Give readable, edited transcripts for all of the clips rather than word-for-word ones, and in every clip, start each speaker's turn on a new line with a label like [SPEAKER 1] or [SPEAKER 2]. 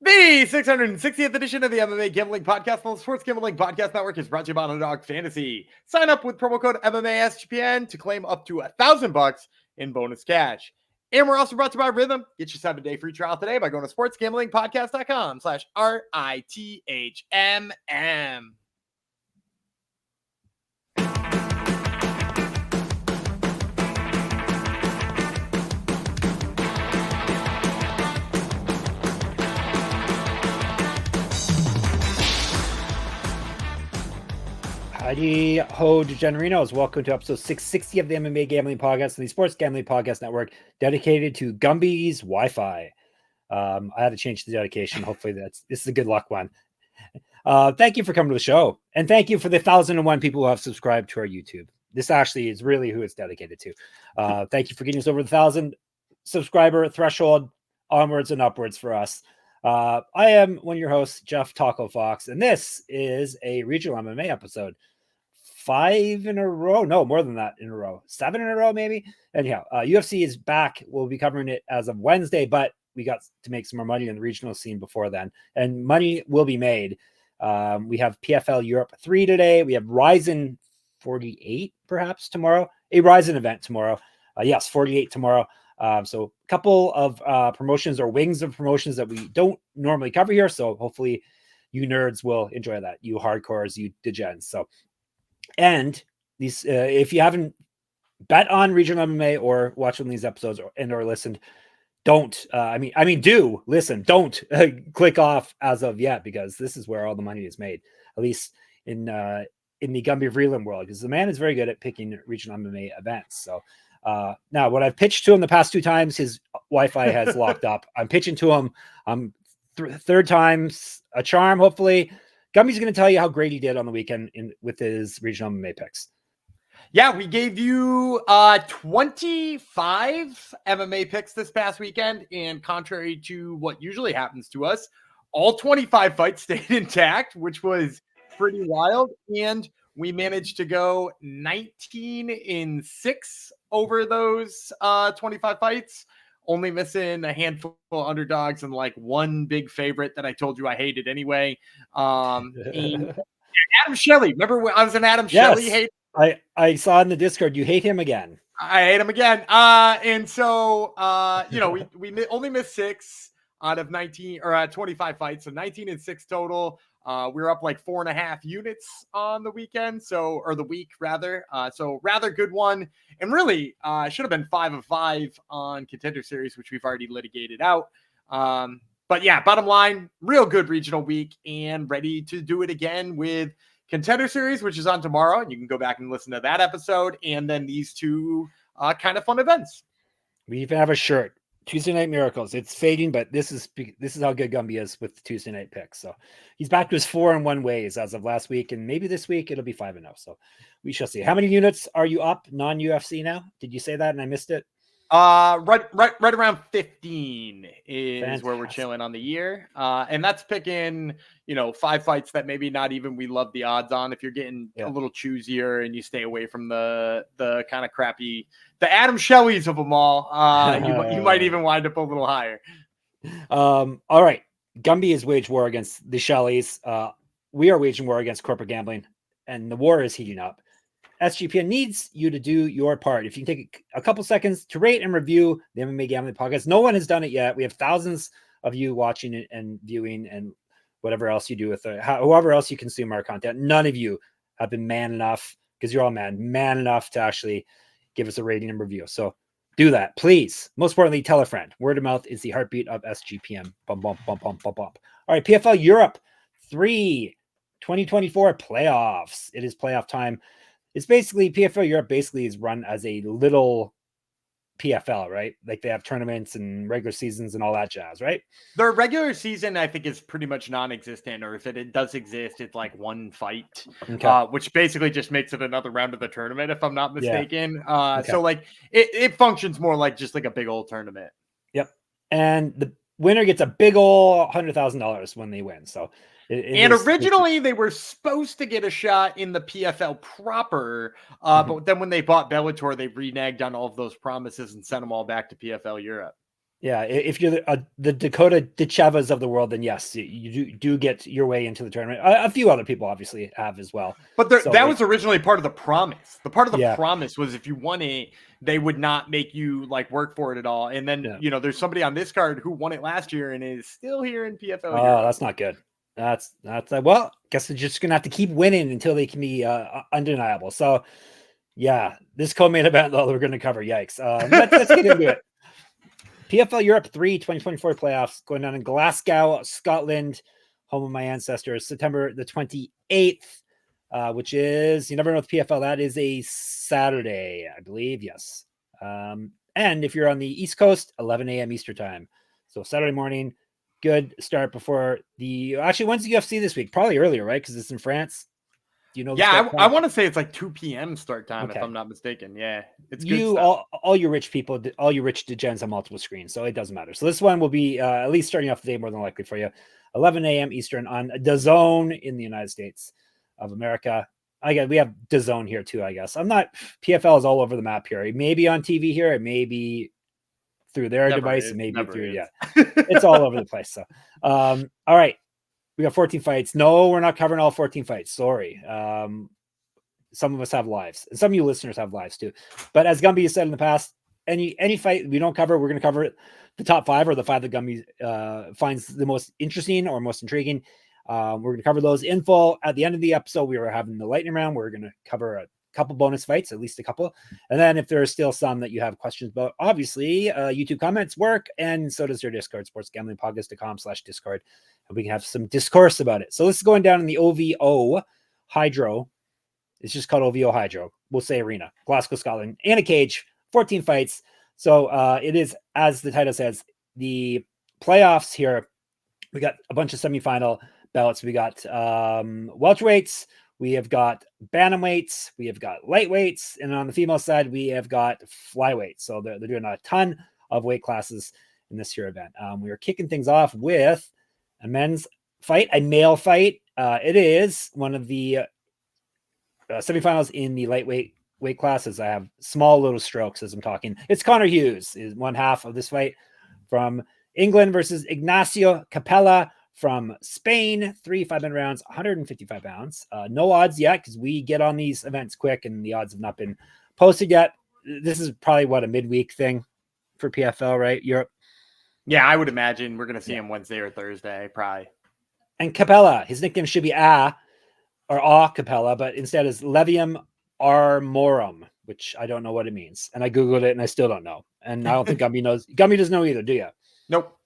[SPEAKER 1] The 660th edition of the MMA Gambling Podcast on the Sports Gambling Podcast Network is brought to you by Underdog Fantasy. Sign up with promo code MMA SGPN to claim up to $1,000 in bonus cash. And we're also brought to you by Rhythm. Get your 7-day free trial today by going to sportsgamblingpodcast.com/RITHMM.
[SPEAKER 2] Howdy ho, degenerinos. Welcome to episode 660 of the MMA Gambling Podcast and the Sports Gambling Podcast Network, dedicated to Gumby's Wi-Fi. I had to change the dedication. Hopefully this is a good luck one. Thank you for coming to the show. And thank you for the 1,001 people who have subscribed to our YouTube. This actually is really who it's dedicated to. Thank you for getting us over the 1,000 subscriber threshold, onwards and upwards for us. I am one of your hosts, Jeff Taco Fox, and this is a regional MMA episode. 5 in a row. No, more than that in a row. 7 in a row, maybe. Anyhow, UFC is back. We'll be covering it as of Wednesday, but we got to make some more money in the regional scene before then, and money will be made. We have PFL Europe 3 today. We have Ryzen 48 perhaps tomorrow. A Ryzen event tomorrow. Yes, 48 tomorrow. So a couple of promotions or wings of promotions that we don't normally cover here. So hopefully you nerds will enjoy that. You hardcores, you degens. So, and these, if you haven't bet on regional MMA or watched one of these episodes or listened, don't, do listen, don't click off as of yet, because this is where all the money is made, at least in the Gumby Vreeland world, because the man is very good at picking regional MMA events. So, now what I've pitched to him the past 2 times, his Wi-Fi has locked up. I'm pitching to him. Third time's a charm. Hopefully Gumby's going to tell you how great he did on the weekend with his regional MMA picks.
[SPEAKER 1] Yeah, we gave you 25 MMA picks this past weekend, and contrary to what usually happens to us, all 25 fights stayed intact, which was pretty wild. And we managed to go 19-6 over those 25 fights, only missing a handful of underdogs and like one big favorite that I told you I hated anyway. And Adam Shelley. Remember when I was an Adam Shelley hate?
[SPEAKER 2] I saw in the Discord you hate him again.
[SPEAKER 1] I hate him again. And so we only missed 6 out of 19 or 25 fights, so 19-6 total. We were up like 4.5 units on the weekend, or the week rather. So rather good one, and really should have been 5 of 5 on Contender Series, which we've already litigated out. But yeah, bottom line, real good regional week, and ready to do it again with Contender Series, which is on tomorrow, and you can go back and listen to that episode, and then these 2 kind of fun events.
[SPEAKER 2] We even have a shirt. Tuesday Night Miracles. It's fading, but this is how good Gumby is with Tuesday night picks. So he's back to his 4-1 ways as of last week, and maybe this week it'll be 5-0. So we shall see. How many units are you up non-UFC now? Did you say that and I missed it?
[SPEAKER 1] Right around 15 is Fantastic. Where we're chilling on the year. And that's picking, 5 fights that maybe not even we love the odds on. If you're getting a little choosier and you stay away from the kind of crappy, the Adam Shelleys of them all, you might even wind up a little higher.
[SPEAKER 2] All right. Gumby is wage war against the Shelleys. We are waging war against corporate gambling, and the war is heating up. SGPN needs you to do your part. If you can take a couple seconds to rate and review the MMA Gambling Podcast. No one has done it yet. We have thousands of you watching it and viewing and whatever else you do with it, whoever else you consume our content. None of you have been man enough, because you're all man enough to actually give us a rating and review. So do that, please. Most importantly, tell a friend. Word of mouth is the heartbeat of SGPN. Bump, bump, bump, bump, bump, bump. All right, PFL Europe 3 2024 playoffs. It is playoff time. It's basically PFL Europe basically is run as a little PFL, right? Like they have tournaments and regular seasons and all that jazz, right?
[SPEAKER 1] Their regular season, I think, is pretty much non-existent, or if it does exist, it's like one fight, which basically just makes it another round of the tournament, if I'm not mistaken. So like it functions more like just like a big old tournament.
[SPEAKER 2] Yep. And the winner gets a big old $100,000 when they win. So
[SPEAKER 1] originally they were supposed to get a shot in the PFL proper, but then when they bought Bellator, they reneged on all of those promises and sent them all back to PFL Europe.
[SPEAKER 2] Yeah, if you're the Dakota DeChavas of the world, then yes, you do get your way into the tournament. A few other people obviously have as well.
[SPEAKER 1] But that was originally part of the promise. The part of the promise was if you won it, they would not make you like work for it at all. And then there's somebody on this card who won it last year and is still here in PFL Europe.
[SPEAKER 2] Oh, that's not good. That's well, guess they're just gonna have to keep winning until they can be undeniable. So yeah, this co-main event though we're gonna cover. Yikes. Let's get into it. PFL Europe 3 2024 playoffs going on in Glasgow, Scotland, home of my ancestors, September the 28th, which is, you never know with PFL, that is a Saturday, I believe. Yes. And if you're on the East Coast, 11 a.m. Eastern time. So Saturday morning, good start before actually, when's the UFC this week? Probably earlier, right? Because it's in France. Do you know?
[SPEAKER 1] Yeah, I want to say it's like 2 p.m. start time, if I'm not mistaken. Yeah, it's good
[SPEAKER 2] stuff. All you rich people, all you rich degens on multiple screens, so it doesn't matter. So this one will be at least starting off the day more than likely for you, 11 a.m. Eastern on DAZN in the United States of America. We have DAZN here too, I guess. PFL is all over the map here. It may be on TV here, it may be through their device, it may be through it's all over the place. So, all right. We got 14 fights. No, we're not covering all 14 fights. Sorry. Some of us have lives, and some of you listeners have lives too. But as Gumby has said in the past, any fight we don't cover, we're going to cover the top 5 or the 5 that Gumby finds the most interesting or most intriguing. We're going to cover those in full at the end of the episode. We were having the lightning round. We're going to cover a couple bonus fights, at least a couple. And then if there are still some that you have questions about, obviously YouTube comments work, and so does your Discord, sportsgamblingpodcast.com/Discord. And we can have some discourse about it. So this is going down in the OVO Hydro. It's just called OVO Hydro. We'll say arena, Glasgow, Scotland, and a cage, 14 fights. So it is, as the title says, the playoffs here. We got a bunch of semifinal belts. We got welterweights. We have got bantamweights. We have got lightweights. And on the female side, we have got flyweights. So they're doing a ton of weight classes in this year event. We are kicking things off with a men's fight, a male fight. It is one of the semifinals in the lightweight weight classes. I have small little strokes as I'm talking. It's Connor Hughes is one half of this fight from England versus Ignacio Capella from Spain. 3 5-minute rounds, 155 pounds. No odds yet because we get on these events quick and the odds have not been posted yet. This is probably a midweek thing for PFL, right? Europe.
[SPEAKER 1] Yeah, I would imagine we're going to see him Wednesday or Thursday, probably.
[SPEAKER 2] And Capella, his nickname should be Capella, but instead is Levium Armorum, which I don't know what it means. And I Googled it and I still don't know. And I don't think Gumby knows. Gumby doesn't know either, do you?
[SPEAKER 1] Nope.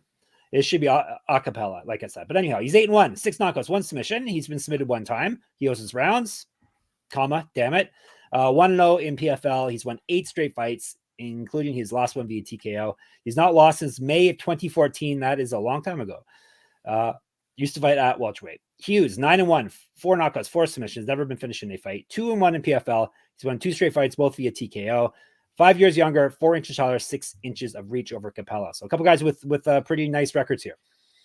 [SPEAKER 2] It should be a cappella, like I said. But anyhow, he's 8-1, 6 knockouts, 1 submission. He's been submitted 1 time. He owes his rounds, damn it. 1-0 in PFL. He's won 8 straight fights, including his last one via TKO. He's not lost since May of 2014. That is a long time ago. Used to fight at welterweight. Hughes, 9-1, 4 knockouts, 4 submissions, never been finished in a fight. 2-1 in PFL. He's won 2 straight fights, both via TKO. 5 years younger, 4 inches taller, 6 inches of reach over Capella. So a couple guys with pretty nice records here.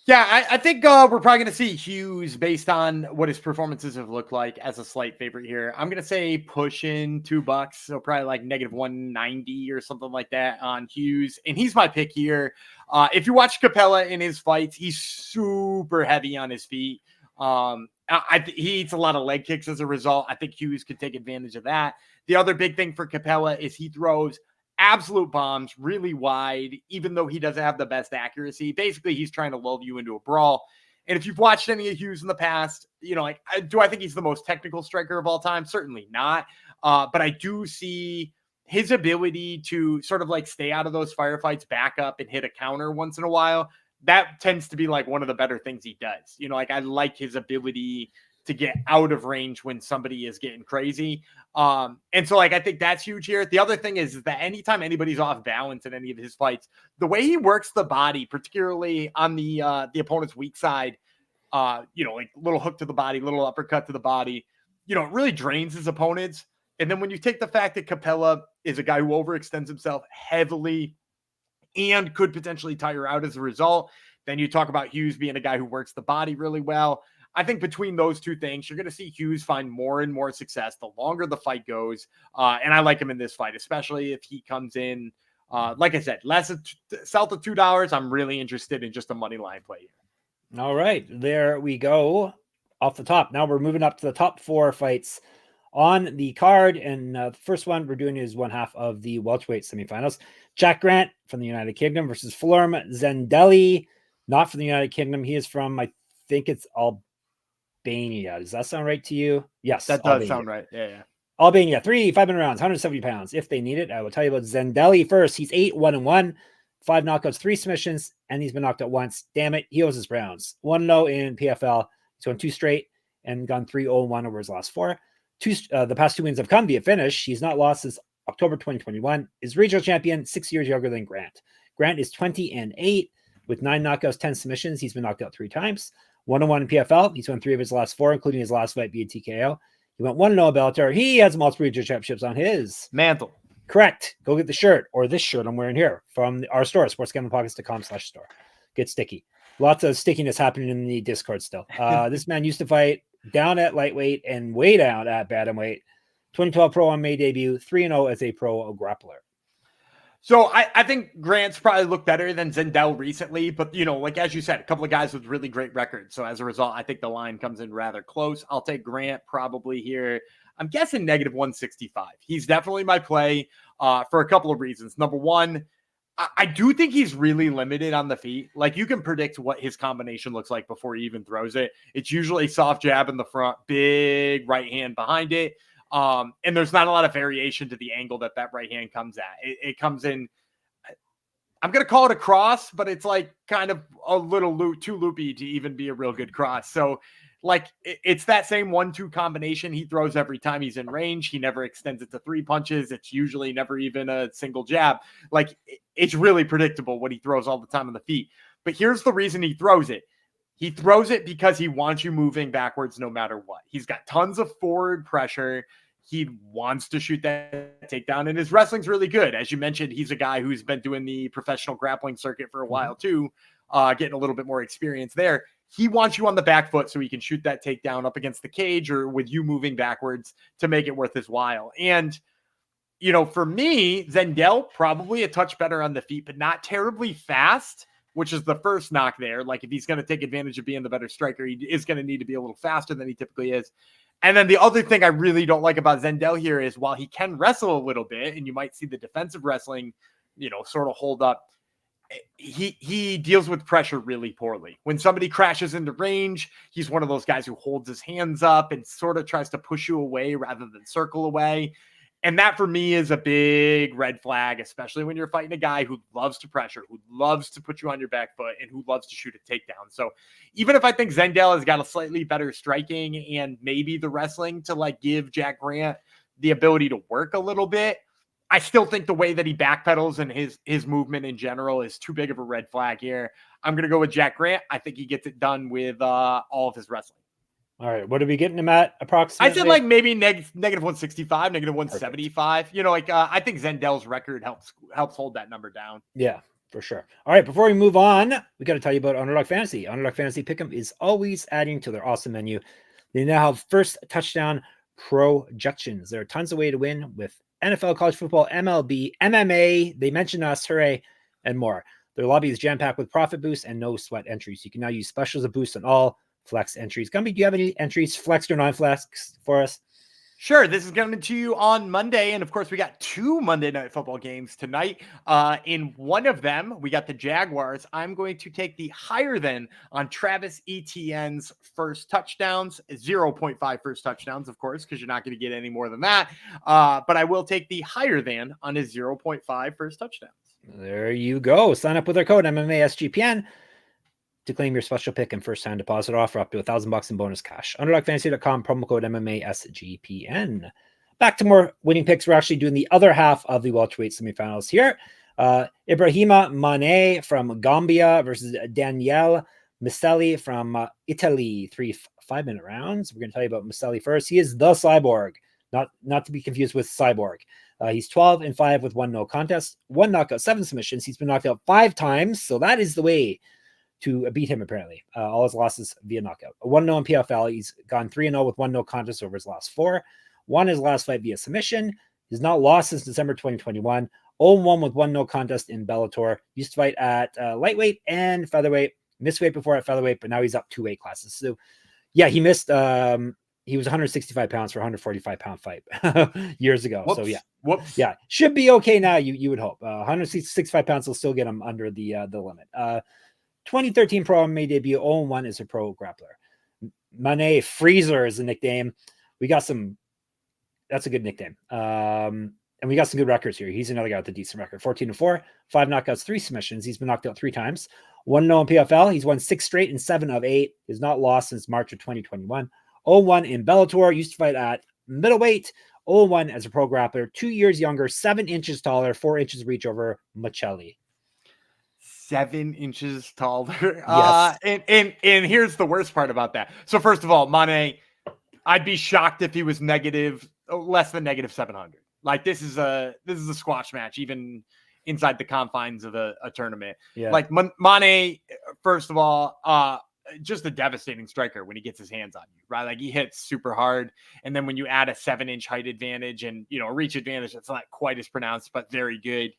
[SPEAKER 1] Yeah, I think we're probably going to see Hughes based on what his performances have looked like as a slight favorite here. I'm going to say pushing $2, so probably like -190 or something like that on Hughes. And he's my pick here. If you watch Capella in his fights, he's super heavy on his feet. He eats a lot of leg kicks as a result. I think Hughes could take advantage of that. The other big thing for Capella is he throws absolute bombs really wide, even though he doesn't have the best accuracy. Basically, he's trying to lull you into a brawl. And if you've watched any of Hughes in the past, do I think he's the most technical striker of all time? Certainly not. But I do see his ability to sort of like stay out of those firefights, back up and hit a counter once in a while. That tends to be like one of the better things he does. I like his ability to get out of range when somebody is getting crazy. And so I think that's huge here. The other thing is that anytime anybody's off balance in any of his fights, the way he works the body, particularly on the opponent's weak side, like little hook to the body, little uppercut to the body, it really drains his opponents. And then when you take the fact that Capella is a guy who overextends himself heavily and could potentially tire out as a result, then you talk about Hughes being a guy who works the body really well. I think between those two things, you're going to see Hughes find more and more success the longer the fight goes. And I like him in this fight, especially if he comes in Like I said, south of $2. I'm really interested in just a money line play here.
[SPEAKER 2] All right, there we go off the top. Now we're moving up to the top 4 fights on the card. And the first one we're doing is one half of the welterweight semifinals. Jack Grant from the United Kingdom versus Florim Zendeli, not from the United Kingdom. He is from, I think it's Albania. Does that sound right to you? Yes,
[SPEAKER 1] that does sound right. Yeah.
[SPEAKER 2] Albania, 5-minute rounds, 170 pounds. If they need it, I will tell you about Zendeli first. He's 8-1-1, 5 knockouts, 3 submissions, and he's been knocked out once. Damn it, he owes his rounds. 1-0 in PFL. He's won 2 straight and gone 3-0-1 over his last 4. The past 2 wins have come via finish. He's not lost since October 2021. Is regional champion, 6 years younger than Grant. Grant is 20-8 with 9 knockouts, 10 submissions. He's been knocked out 3 times. 1-1 in PFL. He's won 3 of his last 4, including his last fight via TKO. He went 1-0 Bellator. He has multiple regional championships on his
[SPEAKER 1] mantle.
[SPEAKER 2] Correct. Go get the shirt, or this shirt I'm wearing here, from our store, sportsgamblingpockets.com/store. Get sticky. Lots of stickiness happening in the Discord still. This man used to fight down at lightweight and way down at bantamweight. 2012 pro on May debut, 3-0 as a pro grappler.
[SPEAKER 1] So I think Grant's probably looked better than Zendel recently, but like as you said, a couple of guys with really great records. So as a result, I think the line comes in rather close. I'll take Grant probably here. I'm guessing -165. He's definitely my play for a couple of reasons. Number one, I do think he's really limited on the feet. Like, you can predict what his combination looks like before he even throws it. It's usually soft jab in the front, big right hand behind it. And there's not a lot of variation to the angle that right hand comes at. It comes in, I'm going to call it a cross, but it's like kind of a little too loopy to even be a real good cross. So like, it's that same 1-2 combination he throws every time he's in range. He never extends it to 3 punches. It's usually never even a single jab. Like, it's really predictable what he throws all the time on the feet. But here's the reason he throws it. He throws it because he wants you moving backwards no matter what. He's got tons of forward pressure. He wants to shoot that takedown, and his wrestling's really good. As you mentioned, he's a guy who's been doing the professional grappling circuit for a while too, getting a little bit more experience there. He wants you on the back foot so he can shoot that takedown up against the cage or with you moving backwards to make it worth his while. And, for me, Zendel probably a touch better on the feet, but not terribly fast, which is the first knock there. Like, if he's going to take advantage of being the better striker, he is going to need to be a little faster than he typically is. And then the other thing I really don't like about Zendel here is, while he can wrestle a little bit, and you might see the defensive wrestling, sort of hold up, he deals with pressure really poorly. When somebody crashes into range, he's one of those guys who holds his hands up and sort of tries to push you away rather than circle away. And that for me is a big red flag, especially when you're fighting a guy who loves to pressure, who loves to put you on your back foot, and who loves to shoot a takedown. So even if I think Zendel has got a slightly better striking and maybe the wrestling to like give Jack Grant the ability to work a little bit, I still think the way that he backpedals and his movement in general is too big of a red flag here. I'm going to go with Jack Grant. I think he gets it done with all of his wrestling.
[SPEAKER 2] All right. What are we getting him at approximately?
[SPEAKER 1] I said like maybe -165, -175. Perfect. I think Zendel's record helps hold that number down.
[SPEAKER 2] Yeah, for sure. All right. Before we move on, we got to tell you about Underdog Fantasy. Underdog Fantasy Pick'em is always adding to their awesome menu. They now have first touchdown projections. There are tons of ways to win with NFL, college football, MLB, MMA. They mentioned us, hooray, and more. Their lobby is jam-packed with profit boosts and no sweat entries. You can now use specials of boost on all flex entries. Gumby, do you have any entries, flexed or non-flexed, for us?
[SPEAKER 1] Sure. This is coming to you on Monday. And of course, we got 2 Monday Night Football games tonight. In one of them, we got the Jaguars. I'm going to take the higher than on Travis Etienne's first touchdowns, 0.5 first touchdowns, of course, because you're not going to get any more than that. But I will take the higher than on his 0.5 first touchdowns.
[SPEAKER 2] There you go. Sign up with our code MMA SGPN to claim your special pick and first-time deposit offer up to $1,000 in bonus cash. UnderdogFantasy.com, promo code MMASGPN. Back to more winning picks. We're actually doing the other half of the welterweight semifinals here. Ibrahima Mané from Gambia versus Daniele Miceli from Italy. 3 5-minute rounds. We're going to tell you about Miceli first. He is the cyborg, not to be confused with Cyborg. He's 12-5 with 1 no contest, 1 knockout, 7 submissions. He's been knocked out 5 times, so that is the way to beat him, apparently. All his losses via knockout. 1-0 in PFL. He's gone 3-0 with 1 no contest over his last 4. Won his last fight via submission. He's not lost since December 2021. 0-1 with 1 no contest in Bellator. Used to fight at lightweight and featherweight. Missed weight before at featherweight, but now he's up 2 weight classes. So yeah, he missed. He was 165 pounds for a 145 pound fight years ago.
[SPEAKER 1] Whoops.
[SPEAKER 2] So yeah,
[SPEAKER 1] Whoops.
[SPEAKER 2] yeah, should be okay now. You would hope. 165 pounds will still get him under the limit. 2013 pro MMA debut. 0-1 is a pro grappler. Mané Freezer is the nickname. We got some. That's a good nickname. And we got some good records here. He's another guy with a decent record. 14-4, 5 knockouts, 3 submissions. He's been knocked out 3 times. 1 no in PFL. He's won 6 straight and 7 of 8. He's not lost since March of 2021. 0-1 in Bellator. Used to fight at middleweight. 0-1 as a pro grappler. 2 years younger, 7 inches taller, 4 inches reach over Miceli.
[SPEAKER 1] 7 inches taller.
[SPEAKER 2] Yes.
[SPEAKER 1] And here's the worst part about that. So first of all, Mané, I'd be shocked if he was less than negative 700. Like this is a squash match, even inside the confines of a tournament.
[SPEAKER 2] Yeah.
[SPEAKER 1] Like Mané, first of all, just a devastating striker when he gets his hands on you, right? Like he hits super hard. And then when you add a 7-inch height advantage and, a reach advantage, that's not quite as pronounced, but very good.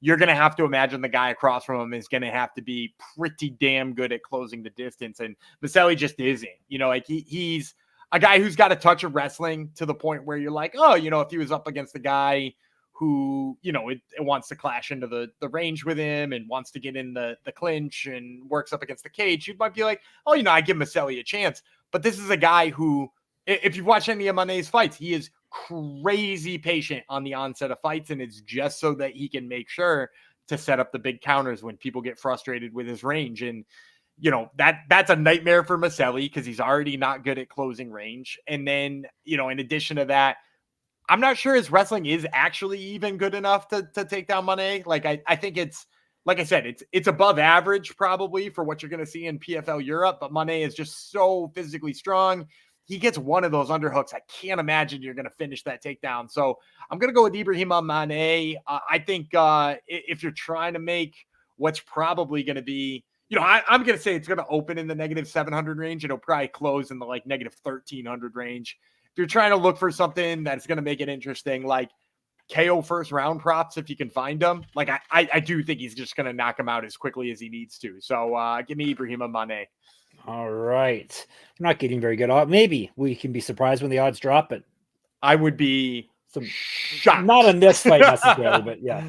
[SPEAKER 1] You're going to have to imagine the guy across from him is going to have to be pretty damn good at closing the distance. And Miceli just isn't, like he's a guy who's got a touch of wrestling to the point where you're like, oh, if he was up against a guy who, it wants to clash into the range with him and wants to get in the clinch and works up against the cage, you might be like, oh, I give Miceli a chance. But this is a guy who, if you've watched any of Mané's fights, he is crazy patient on the onset of fights. And it's just so that he can make sure to set up the big counters when people get frustrated with his range. And, that's a nightmare for Miceli because he's already not good at closing range. And then, in addition to that, I'm not sure his wrestling is actually even good enough to take down Mané. Like, I think it's, like I said, it's above average probably for what you're going to see in PFL Europe, but Mané is just so physically strong. He gets one of those underhooks. I can't imagine you're going to finish that takedown. So I'm going to go with Ibrahima Mané. I think if you're trying to make what's probably going to be, I'm going to say it's going to open in the negative 700 range. It'll probably close in the negative 1300 range. If you're trying to look for something that's going to make it interesting, like KO first round props, if you can find them, I do think he's just going to knock him out as quickly as he needs to. So give me Ibrahima Mané.
[SPEAKER 2] All right. I'm not getting very good odds. Maybe we can be surprised when the odds drop, but
[SPEAKER 1] I would be shocked.
[SPEAKER 2] Not in this fight necessarily, but yeah.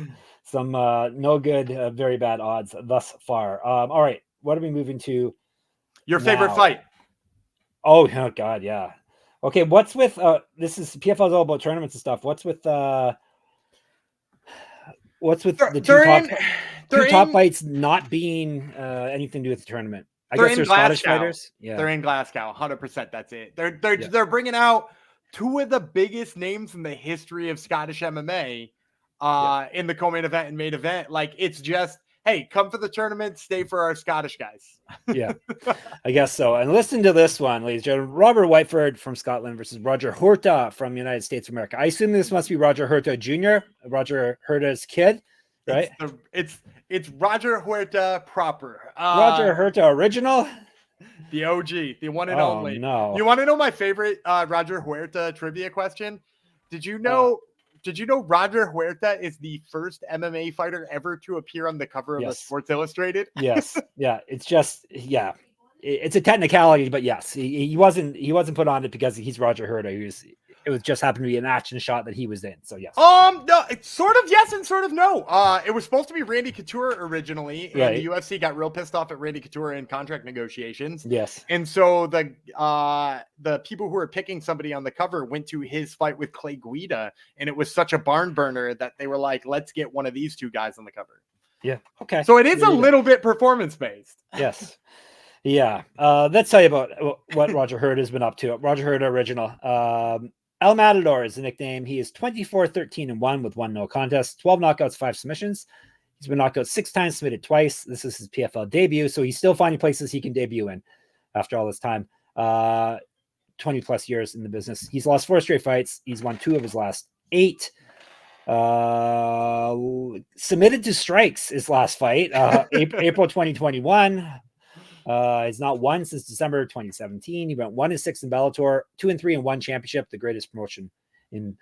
[SPEAKER 2] Some no good, very bad odds thus far. All right. What are we moving to?
[SPEAKER 1] Your favorite fight?
[SPEAKER 2] Oh God, yeah. Okay, what's with this is PFL is all about tournaments and stuff. What's with the two top fights not being anything to do with the tournament? I guess they're Scottish fighters. Yeah,
[SPEAKER 1] they're in Glasgow. 100%. That's it. They're bringing out 2 of the biggest names in the history of Scottish MMA in the co-main event and main event. Like, it's just, hey, come for the tournament, stay for our Scottish guys.
[SPEAKER 2] Yeah, I guess so. And listen to this one, ladies and gentlemen. Robert Whiteford from Scotland versus Roger Huerta from the United States of America. I assume this must be Roger Huerta Jr., Roger Huerta's kid, right?
[SPEAKER 1] It's Roger Huerta proper.
[SPEAKER 2] Roger Huerta original?
[SPEAKER 1] The OG, the one and only.
[SPEAKER 2] No.
[SPEAKER 1] You want to know my favorite Roger Huerta trivia question? Did you know Roger Huerta is the first MMA fighter ever to appear on the cover of a Sports Illustrated?
[SPEAKER 2] Yes. Yeah. It's just, yeah. It's a technicality, but yes, he wasn't put on it because he's Roger Huerta. It was just happened to be an action shot that he was in. So yes.
[SPEAKER 1] No, it's sort of yes and sort of no. It was supposed to be Randy Couture originally, and
[SPEAKER 2] right.
[SPEAKER 1] The UFC got real pissed off at Randy Couture in contract negotiations.
[SPEAKER 2] Yes.
[SPEAKER 1] And so the people who were picking somebody on the cover went to his fight with Clay Guida, and it was such a barn burner that they were like, let's get one of these 2 guys on the cover.
[SPEAKER 2] Yeah. Okay.
[SPEAKER 1] So it is a little bit performance based.
[SPEAKER 2] Yes. Yeah. Let's tell you about what Roger Huerta has been up to. Roger Huerta original. El Matador is the nickname. He is 24-13-1 with 1 no contest, 12 knockouts, 5 submissions. He's been knocked out 6 times, submitted twice. This is his PFL debut, so he's still finding places he can debut in after all this time. 20 plus years in the business. He's lost 4 straight fights. He's won 2 of his last 8. Submitted to strikes his last fight, April 2021. He's not won since December 2017. He went 1-6 in Bellator, 2-3 in one championship, the greatest promotion in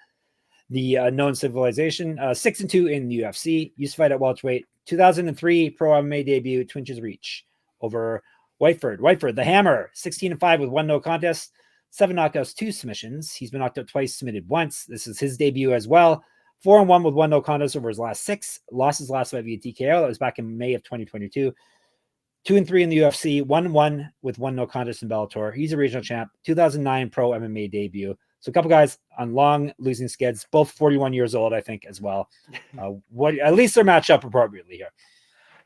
[SPEAKER 2] the known civilization. 6-2 in the UFC. Used to fight at welterweight. 2003 pro MMA debut. Twinches reach over Whiteford. Whiteford, the Hammer. 16-5 with 1 no contest. 7 knockouts, 2 submissions. He's been knocked out twice, submitted once. This is his debut as well. 4-1 with 1 no contest over his last 6. Lost his last fight via TKO. That was back in May of 2022. 2-3 in the UFC. 1-1 with 1 no contest in Bellator. He's a regional champ. 2009 pro MMA debut. So a couple guys on long losing skids, both 41 years old, I think, as well. At least they're matched up appropriately here.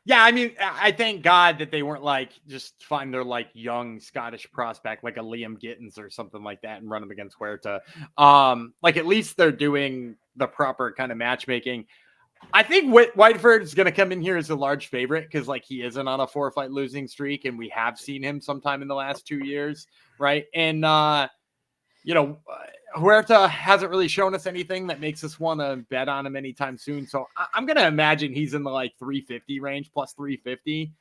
[SPEAKER 1] Yeah, I mean, I thank God that they weren't like just find their like young Scottish prospect like a Liam Gittins or something like that and run him against Huerta. Like at least they're doing the proper kind of matchmaking. I think Whiteford is going to come in here as a large favorite because like he isn't on a 4-fight losing streak, and we have seen him sometime in the last 2 years, right? And Huerta hasn't really shown us anything that makes us want to bet on him anytime soon. So I'm going to imagine he's in the like 350 range, plus 350.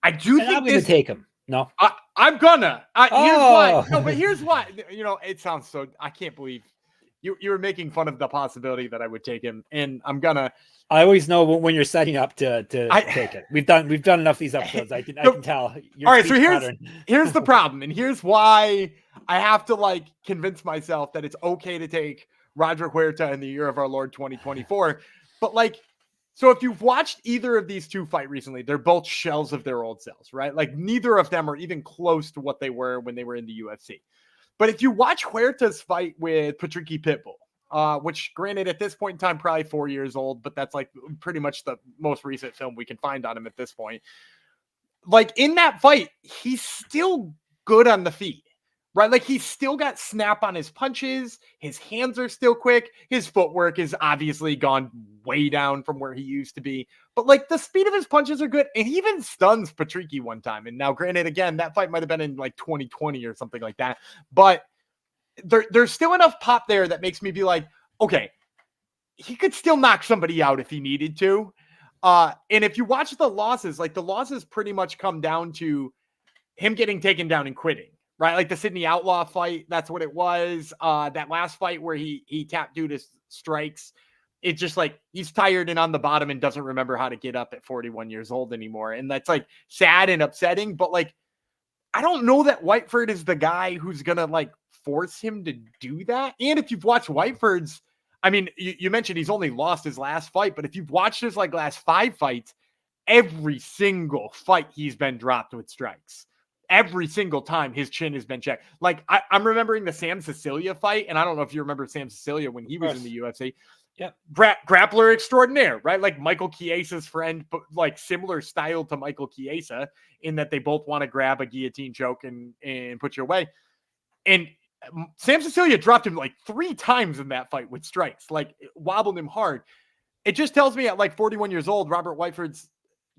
[SPEAKER 1] I do think
[SPEAKER 2] I'm going to take him. No,
[SPEAKER 1] I'm gonna. Here's why. No, but here's why. It sounds so. I can't believe you were making fun of the possibility that I would take him, and I'm gonna.
[SPEAKER 2] I always know when you're setting up to take it. We've done enough of these episodes. I can tell.
[SPEAKER 1] All right, so here's the problem, and here's why I have to like convince myself that it's okay to take Roger Huerta in the year of our Lord 2024. But like, so if you've watched either of these two fight recently, they're both shells of their old selves, right? Like neither of them are even close to what they were when they were in the UFC. But if you watch Huerta's fight with Patricky Pitbull, which granted at this point in time, probably 4 years old, but that's like pretty much the most recent film we can find on him at this point. Like in that fight, he's still good on the feet, right? Like he's still got snap on his punches. His hands are still quick. His footwork is obviously gone way down from where he used to be, but like the speed of his punches are good. And he even stuns Patricky one time. And now granted, again, that fight might've been in like 2020 or something like that, but there's still enough pop there that makes me be like, okay, he could still knock somebody out if he needed to. And if you watch the losses, like the losses pretty much come down to him getting taken down and quitting, right? Like the Sydney Outlaw fight, that's what it was. That last fight where he tapped due to strikes, it's just like he's tired and on the bottom and doesn't remember how to get up at 41 years old anymore. And that's like sad and upsetting, but like, I don't know that Whiteford is the guy who's going to like force him to do that. And if you've watched Whiteford's, I mean, you mentioned he's only lost his last fight, but if you've watched his like last 5 fights, every single fight he's been dropped with strikes. Every single time his chin has been checked. Like I'm remembering the Sam Cecilia fight. And I don't know if you remember Sam Cecilia when he was in the UFC.
[SPEAKER 2] Yeah.
[SPEAKER 1] Grappler extraordinaire, right? Like Michael Chiesa's friend, but like similar style to Michael Chiesa in that they both want to grab a guillotine choke and put you away. And Sam Cecilia dropped him like 3 times in that fight with strikes, like wobbled him hard. It just tells me at like 41 years old, Robert Whiteford's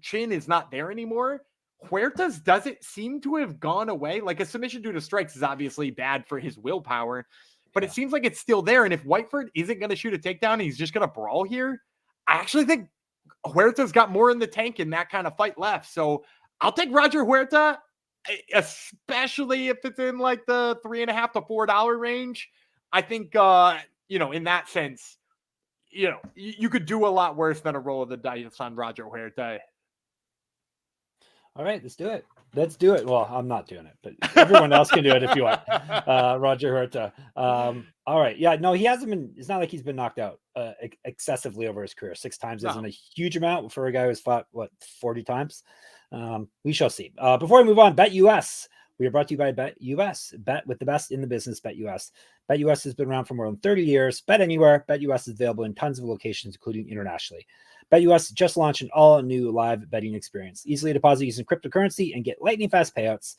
[SPEAKER 1] chin is not there anymore. Huerta's doesn't seem to have gone away. Like a submission due to strikes is obviously bad for his willpower, but it seems like it's still there. And if Whiteford isn't going to shoot a takedown, and he's just going to brawl here, I actually think Huerta's got more in the tank in that kind of fight left. So I'll take Roger Huerta, especially if it's in like the $3.50 to $4 range. I think, in that sense, you could do a lot worse than a roll of the dice on Roger Huerta.
[SPEAKER 2] All right, let's do it. Let's do it. Well, I'm not doing it, but everyone else can do it if you want. Roger Huerta. All right. Yeah, no, he hasn't been, it's not like he's been knocked out excessively over his career. 6 times isn't a huge amount for a guy who's fought, 40 times? We shall see. Before we move on, Bet US. We are brought to you by Bet US. Bet with the best in the business, Bet US. Bet US has been around for more than 30 years. Bet anywhere. Bet US is available in tons of locations, including internationally. Bet US just launched an all-new live betting experience. Easily deposit using cryptocurrency and get lightning-fast payouts.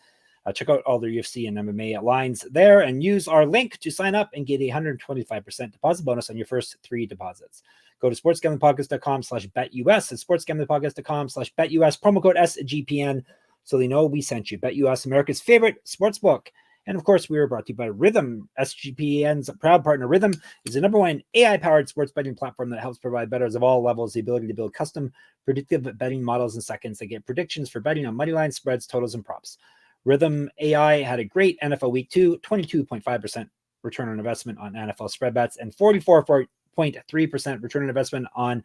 [SPEAKER 2] Check out all their UFC and MMA lines there and use our link to sign up and get a 125% deposit bonus on your first 3 deposits. Go to sportsgamblingpodcast.com/betus and sportsgamblingpodcast.com/betus. Promo code SGPN so they know we sent you. Bet US, America's favorite sportsbook. And of course, we are brought to you by Rhythm. SGPN's proud partner, Rhythm, is the #1 AI-powered sports betting platform that helps provide bettors of all levels the ability to build custom predictive betting models in seconds that get predictions for betting on money lines, spreads, totals, and props. Rhythm AI had a great NFL Week 2, 22.5% return on investment on NFL spread bets and 44.3% return on investment on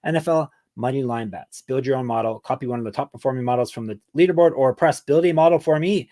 [SPEAKER 2] NFL money line bets. Build your own model, copy one of the top performing models from the leaderboard, or press build a model for me.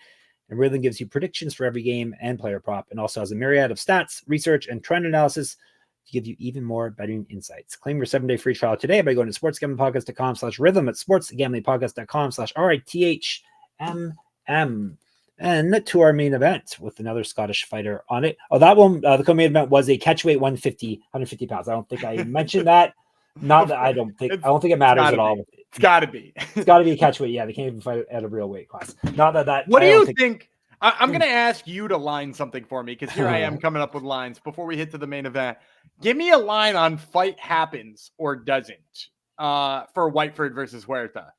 [SPEAKER 2] It really gives you predictions for every game and player prop, and also has a myriad of stats, research, and trend analysis to give you even more betting insights. Claim your 7-day free trial today by going to sportsgamblingpodcast.com/rhythm at sportsgamblingpodcast.com/RITHMM. And to our main event with another Scottish fighter on it. Oh, that one, the co-main event was a catchweight 150 pounds. I don't think I mentioned that. Not that I don't think it matters at all.
[SPEAKER 1] It's got to be.
[SPEAKER 2] It's got to be a catchweight. Yeah, they can't even fight at a real weight class. Not that.
[SPEAKER 1] What do you think? I'm going to ask you to line something for me because here I am coming up with lines before we hit to the main event. Give me a line on fight happens or doesn't for Whiteford versus Huerta.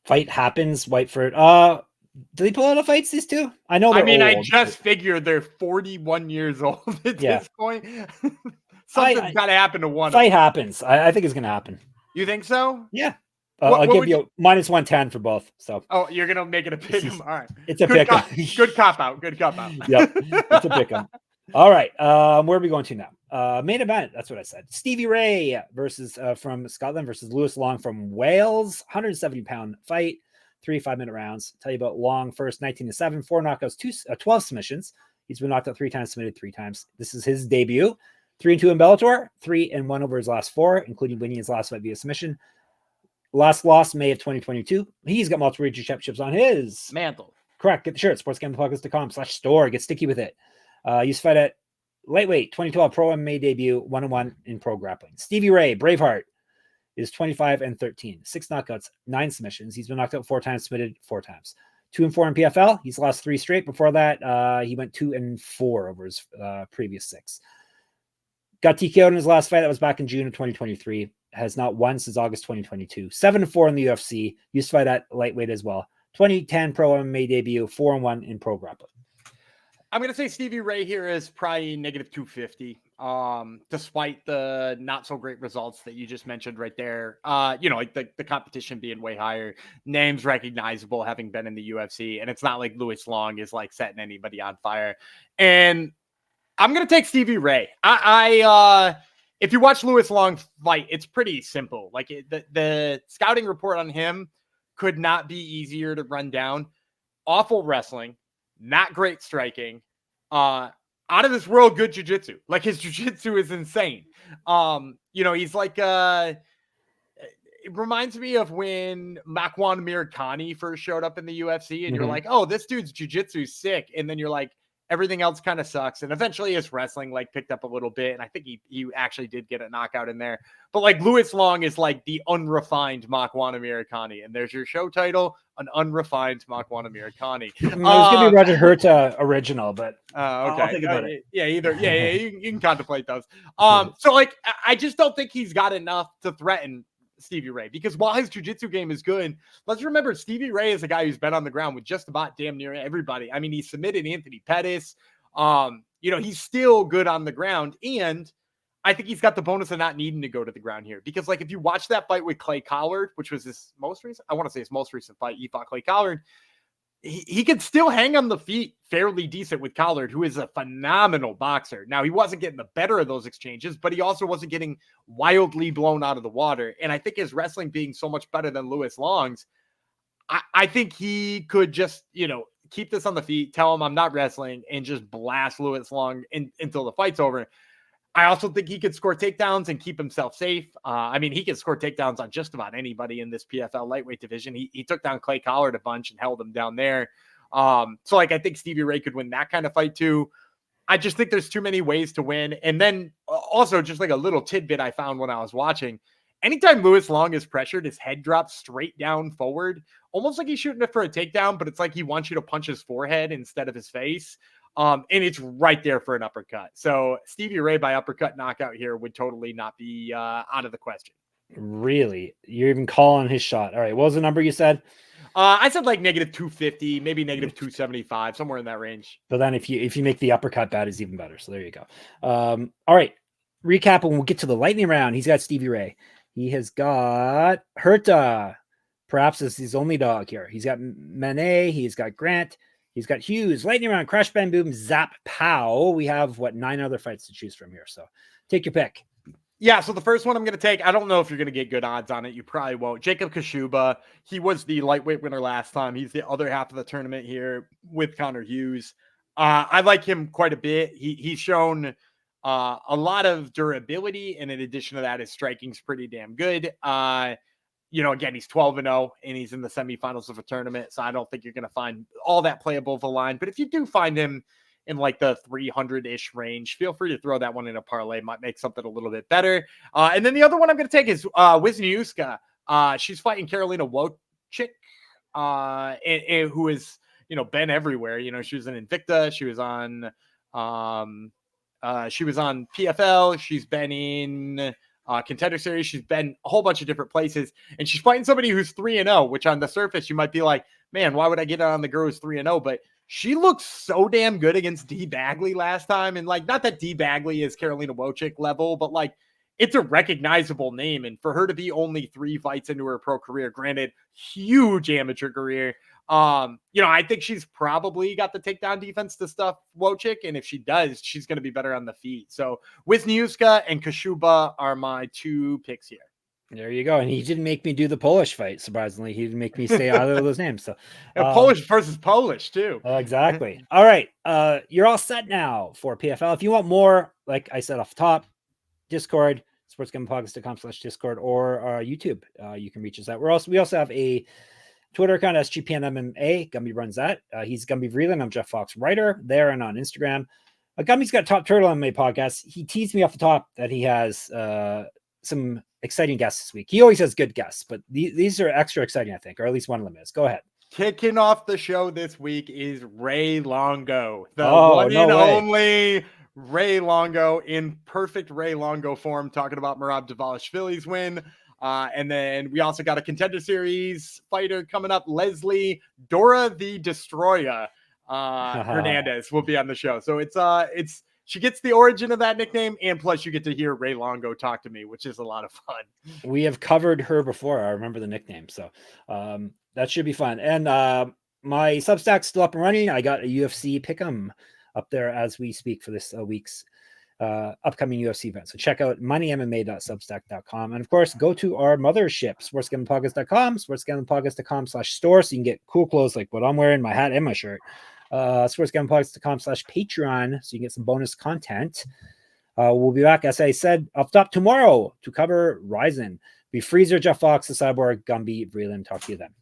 [SPEAKER 2] Fight happens, Whiteford. Do they pull out of fights, these two? I know they're old.
[SPEAKER 1] I just figured they're 41 years old at this point. Something's got to happen to one.
[SPEAKER 2] Fight happens. I think it's going to happen.
[SPEAKER 1] You think so?
[SPEAKER 2] Yeah. I'll give you -110 for both. So.
[SPEAKER 1] Oh, you're going to make it a pick 'em. All right.
[SPEAKER 2] It's a pick 'em.
[SPEAKER 1] Good cop out. Good cop out.
[SPEAKER 2] Yep. It's a pick 'em. All right. Where are we going to now? Main event. That's what I said. Stevie Ray versus from Scotland versus Lewis Long from Wales. 170-pound fight. 3 5-minute rounds. Tell you about Long first, 19-7, 4 knockouts, 12 submissions. He's been knocked out 3 times, submitted 3 times. This is his debut. 3-2 in Bellator, 3-1 over his last 4, including winning his last fight via submission. Last loss, May of 2022. He's got multiple region championships on his
[SPEAKER 1] mantle.
[SPEAKER 2] Correct. Get the shirt. sportsgamblingpodcast.com/store. Get sticky with it. Used to fight at lightweight, 2012 pro MMA debut, 1-1 in pro grappling. Stevie Ray, Braveheart, is 25-13, 6 knockouts, 9 submissions. He's been knocked out 4 times, submitted 4 times. 2-4 in PFL. He's lost 3 straight. Before that, he went 2-4 over his previous 6. Got TKO'd in his last fight. That was back in June of 2023. Has not won since August 2022. 7-4 in the UFC. Used to fight at lightweight as well. 2010 pro MMA debut. 4-1 in pro grappling.
[SPEAKER 1] I'm going to say Stevie Ray here is probably -250. Despite the not so great results that you just mentioned right there. Like the competition being way higher, names recognizable, having been in the UFC, and it's not like Lewis Long is like setting anybody on fire. And I'm going to take Stevie Ray. If you watch Lewis Long fight, it's pretty simple. Like the scouting report on him could not be easier to run down. Awful wrestling, not great striking, out of this world good jiu-jitsu. Like his jiu-jitsu is insane. He's like it reminds me of when Makwan Amirkhani first showed up in the UFC and you're like, oh, this dude's jiu-jitsu is sick. And then you're like, everything else kind of sucks. And eventually his wrestling like picked up a little bit. And I think he actually did get a knockout in there. But like Lewis Long is like the unrefined Makwan Amirkhani. And there's your show title, an unrefined Makwan Amirkhani.
[SPEAKER 2] It was going to be Roger Huerta original, but
[SPEAKER 1] okay.
[SPEAKER 2] I'll think about it.
[SPEAKER 1] Yeah, you can contemplate those. So like, I just don't think he's got enough to threaten Stevie Ray, because while his jiu-jitsu game is good, let's remember Stevie Ray is a guy who's been on the ground with just about damn near everybody. I mean, he submitted Anthony Pettis. He's still good on the ground, and I think he's got the bonus of not needing to go to the ground here, because like if you watch that fight with Clay Collard, which was his most recent, I want to say his most recent fight, he fought Clay Collard. He could still hang on the feet fairly decent with Collard, who is a phenomenal boxer. Now, he wasn't getting the better of those exchanges, but he also wasn't getting wildly blown out of the water. And I think his wrestling being so much better than Lewis Long's, I think he could just, keep this on the feet, tell him I'm not wrestling, and just blast Lewis Long until the fight's over. I also think he could score takedowns and keep himself safe. He can score takedowns on just about anybody in this PFL lightweight division. He took down Clay Collard a bunch and held him down there. I think Stevie Ray could win that kind of fight too. I just think there's too many ways to win. And then also just like a little tidbit I found when I was watching, anytime Lewis Long is pressured, his head drops straight down forward, almost like he's shooting it for a takedown, but it's like he wants you to punch his forehead instead of his face. And it's right there for an uppercut. So Stevie Ray by uppercut knockout here would totally not be out of the question.
[SPEAKER 2] Really? You're even calling his shot. All right. What was the number you said?
[SPEAKER 1] I said like -250, maybe -275, somewhere in that range.
[SPEAKER 2] So then if you make the uppercut bet is even better. So there you go. All right. Recap, and we'll get to the lightning round. He's got Stevie Ray. He has got Huerta. Perhaps as his only dog here. He's got Mané. He's got Grant. He's got Hughes, lightning round, crash, bang, boom, zap, pow. We have 9 other fights to choose from here. So take your pick.
[SPEAKER 1] Yeah, so the first one I'm going to take, I don't know if you're going to get good odds on it. You probably won't. Jacob Kashuba, he was the lightweight winner last time. He's the other half of the tournament here with Connor Hughes. I like him quite a bit. He's shown a lot of durability, and in addition to that, his striking's pretty damn good. Again, he's 12-0, and he's in the semifinals of a tournament, so I don't think you're going to find all that playable of a line. But if you do find him in like the 300-ish range, feel free to throw that one in a parlay. Might make something a little bit better. And then the other one I'm going to take is Wisniewska. She's fighting Karolina Wojcik, who is, been everywhere. She was in Invicta. She was on PFL. She's been in Contender Series. She's been a whole bunch of different places, and she's fighting somebody who's 3-0, which on the surface you might be like, man, why would I get on the girl who's 3-0? But she looked so damn good against D Bagley last time. And like, not that D Bagley is Karolina Wojcik level, but like, it's a recognizable name. And for her to be only 3 fights into her pro career, granted, huge amateur career, I think she's probably got the takedown defense to stuff Wojcik. And if she does, she's going to be better on the feet. So Wisniewska and Kashuba are my 2 picks here.
[SPEAKER 2] There you go. And he didn't make me do the Polish fight. Surprisingly, he didn't make me say either of those names. So
[SPEAKER 1] Polish versus Polish too.
[SPEAKER 2] Exactly. All right. You're all set now for PFL. If you want more, like I said off the top, Discord, sportsgamblingpodcast.com/Discord, or YouTube. You can reach us out. We also have a Twitter account, SGPN MMA. Gumby runs that. He's Gumby Vreeland. I'm Jeff Fox, writer there and on Instagram. Gumby's got Top Turtle MMA podcast. He teased me off the top that he has some exciting guests this week. He always has good guests, but these are extra exciting, I think, or at least one of them is. Go ahead.
[SPEAKER 1] Kicking off the show this week is Ray Longo, the only Ray Longo in perfect Ray Longo form, talking about Merab Dvalishvili's win. And then we also got a Contender Series fighter coming up, Leslie Dora the Destroyer Hernandez will be on the show. So she gets the origin of that nickname, and plus you get to hear Ray Longo talk to me, which is a lot of fun.
[SPEAKER 2] We have covered her before. I remember the nickname. So that should be fun. And my Substack's still up and running. I got a UFC pick'em up there as we speak for this week's upcoming UFC event. So check out moneymma.substack.com. And of course, go to our mothership, sportsgamblingpodcast.com, sportsgamblingpodcast.com/store. So you can get cool clothes like what I'm wearing, my hat and my shirt. sportsgamblingpodcast.com/Patreon. So you can get some bonus content. We'll be back, as I said, up top tomorrow to cover Ryzen. Be Freezer, Jeff Fox, the Cyborg, Gumby, Vreeland. Talk to you then.